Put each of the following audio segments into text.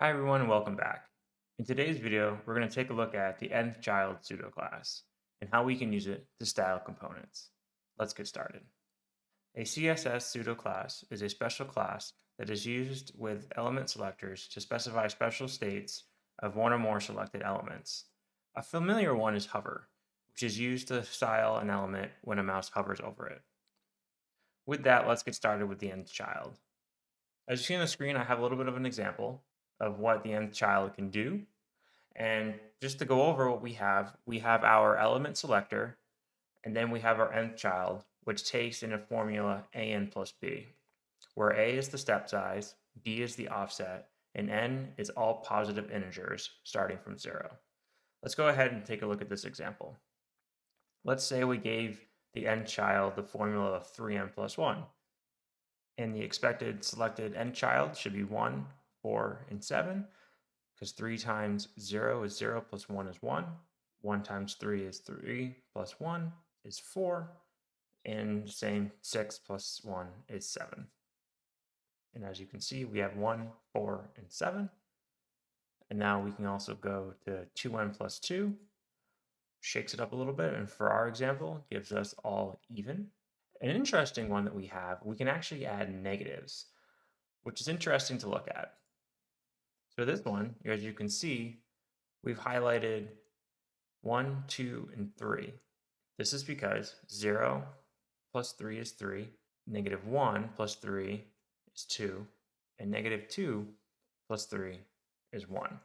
Hi everyone and welcome back. In today's video, we're going to take a look at the Nth-Child Pseudo class and how we can use it to style components. Let's get started. A CSS pseudo class is a special class that is used with element selectors to specify special states of one or more selected elements. A familiar one is hover, which is used to style an element when a mouse hovers over it. With that, let's get started with the Nth-Child. As you see on the screen, I have a little bit of an example of what the Nth-Child can do. And just to go over what we have our element selector, and then we have our Nth-Child, which takes in a formula an plus b, where a is the step size, b is the offset, and n is all positive integers starting from 0. Let's go ahead and take a look at this example. Let's say we gave the Nth-Child the formula of 3n plus 1, and the expected selected Nth-Child should be 1, 4, and 7, because 3 times 0 is 0 plus 1 is 1. 1 times 3 is 3 plus 1 is 4. And same, 6 plus 1 is 7. And as you can see, we have 1, 4, and 7. And now we can also go to 2n plus 2, shakes it up a little bit, and for our example, gives us all even. An interesting one that we can actually add negatives, which is interesting to look at. So this one, as you can see, we've highlighted 1, 2, and 3. This is because 0 plus 3 is 3, negative 1 plus 3 is 2, and negative 2 plus 3 is 1.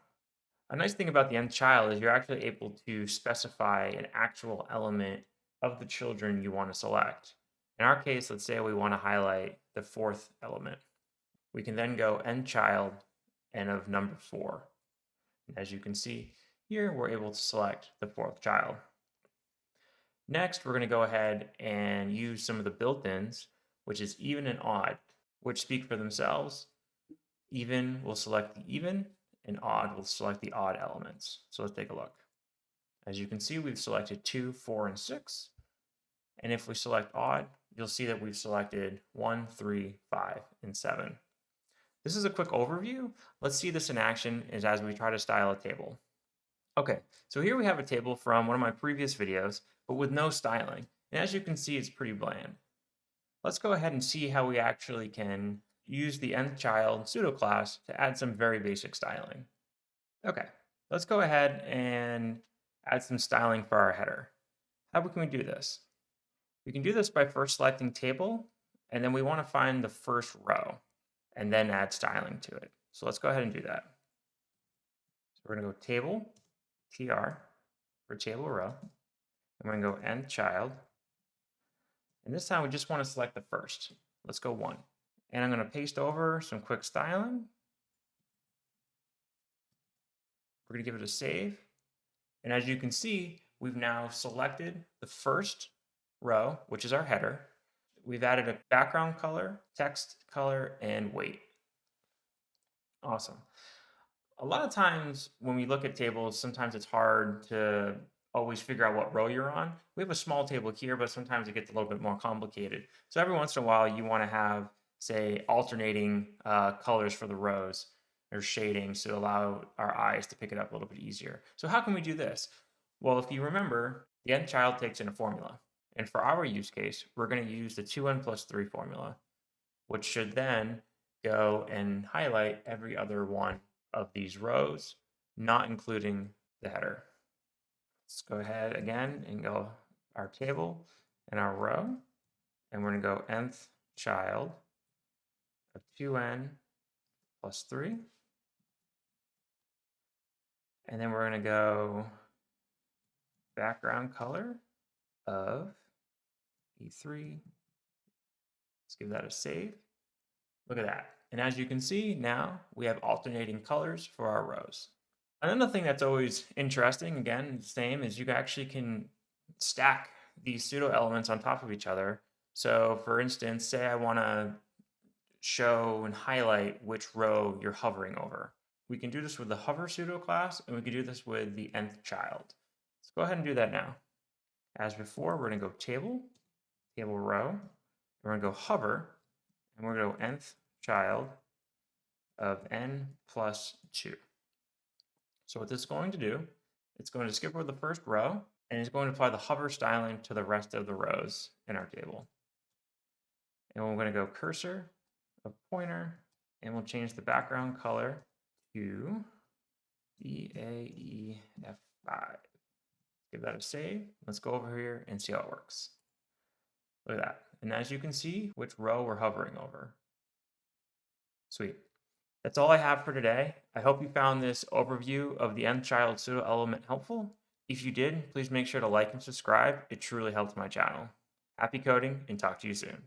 A nice thing about the Nth-Child is you're actually able to specify an actual element of the children you want to select. In our case, let's say we want to highlight the 4th element. We can then go Nth-Child and of number 4. And as you can see here, we're able to select the 4th child. Next, we're going to go ahead and use some of the built-ins, which is even and odd, which speak for themselves. Even will select the even, and odd will select the odd elements. So let's take a look. As you can see, we've selected 2, 4, and 6. And if we select odd, you'll see that we've selected 1, 3, 5, and 7. This is a quick overview. Let's see this in action as we try to style a table. Okay, so here we have a table from one of my previous videos, but with no styling. And as you can see, it's pretty bland. Let's go ahead and see how we actually can use the Nth-Child pseudo class to add some very basic styling. Okay, let's go ahead and add some styling for our header. How can we do this? We can do this by first selecting table, and then we want to find the first row, and then add styling to it. So let's go ahead and do that. So we're going to go table, tr, for table row. I'm going to go Nth-Child. And this time we just want to select the first. Let's go 1. And I'm going to paste over some quick styling. We're going to give it a save. And as you can see, we've now selected the first row, which is our header. We've added a background color, text color, and weight. Awesome. A lot of times when we look at tables, sometimes it's hard to always figure out what row you're on. We have a small table here, but sometimes it gets a little bit more complicated. So every once in a while, you want to have, say, alternating colors for the rows or shadings to allow our eyes to pick it up a little bit easier. So how can we do this? Well, if you remember, the Nth-Child takes in a formula. And for our use case, we're going to use the 2n plus 3 formula, which should then go and highlight every other one of these rows, not including the header. Let's go ahead again and go our table and our row, and we're going to go Nth-Child of 2n plus 3. And then we're going to go background color of E3. Let's give that a save. Look at that. And as you can see, now we have alternating colors for our rows. Another thing that's always interesting, again, the same, is you actually can stack these pseudo elements on top of each other. So for instance, say I want to show and highlight which row you're hovering over. We can do this with the hover pseudo class, and we can do this with the Nth-Child. Let's go ahead and do that now. As before, we're going to go table, table row, and we're going to go hover, and we're going to go Nth-Child of n plus 2. So what this is going to do, it's going to skip over the first row, and it's going to apply the hover styling to the rest of the rows in our table. And we're going to go cursor, a pointer, and we'll change the background color to BAEF5. Give that a save. Let's go over here and see how it works. Look at that. And as you can see, which row we're hovering over. Sweet. That's all I have for today. I hope you found this overview of the Nth-Child Pseudo element helpful. If you did, please make sure to like and subscribe. It truly helps my channel. Happy coding, and talk to you soon.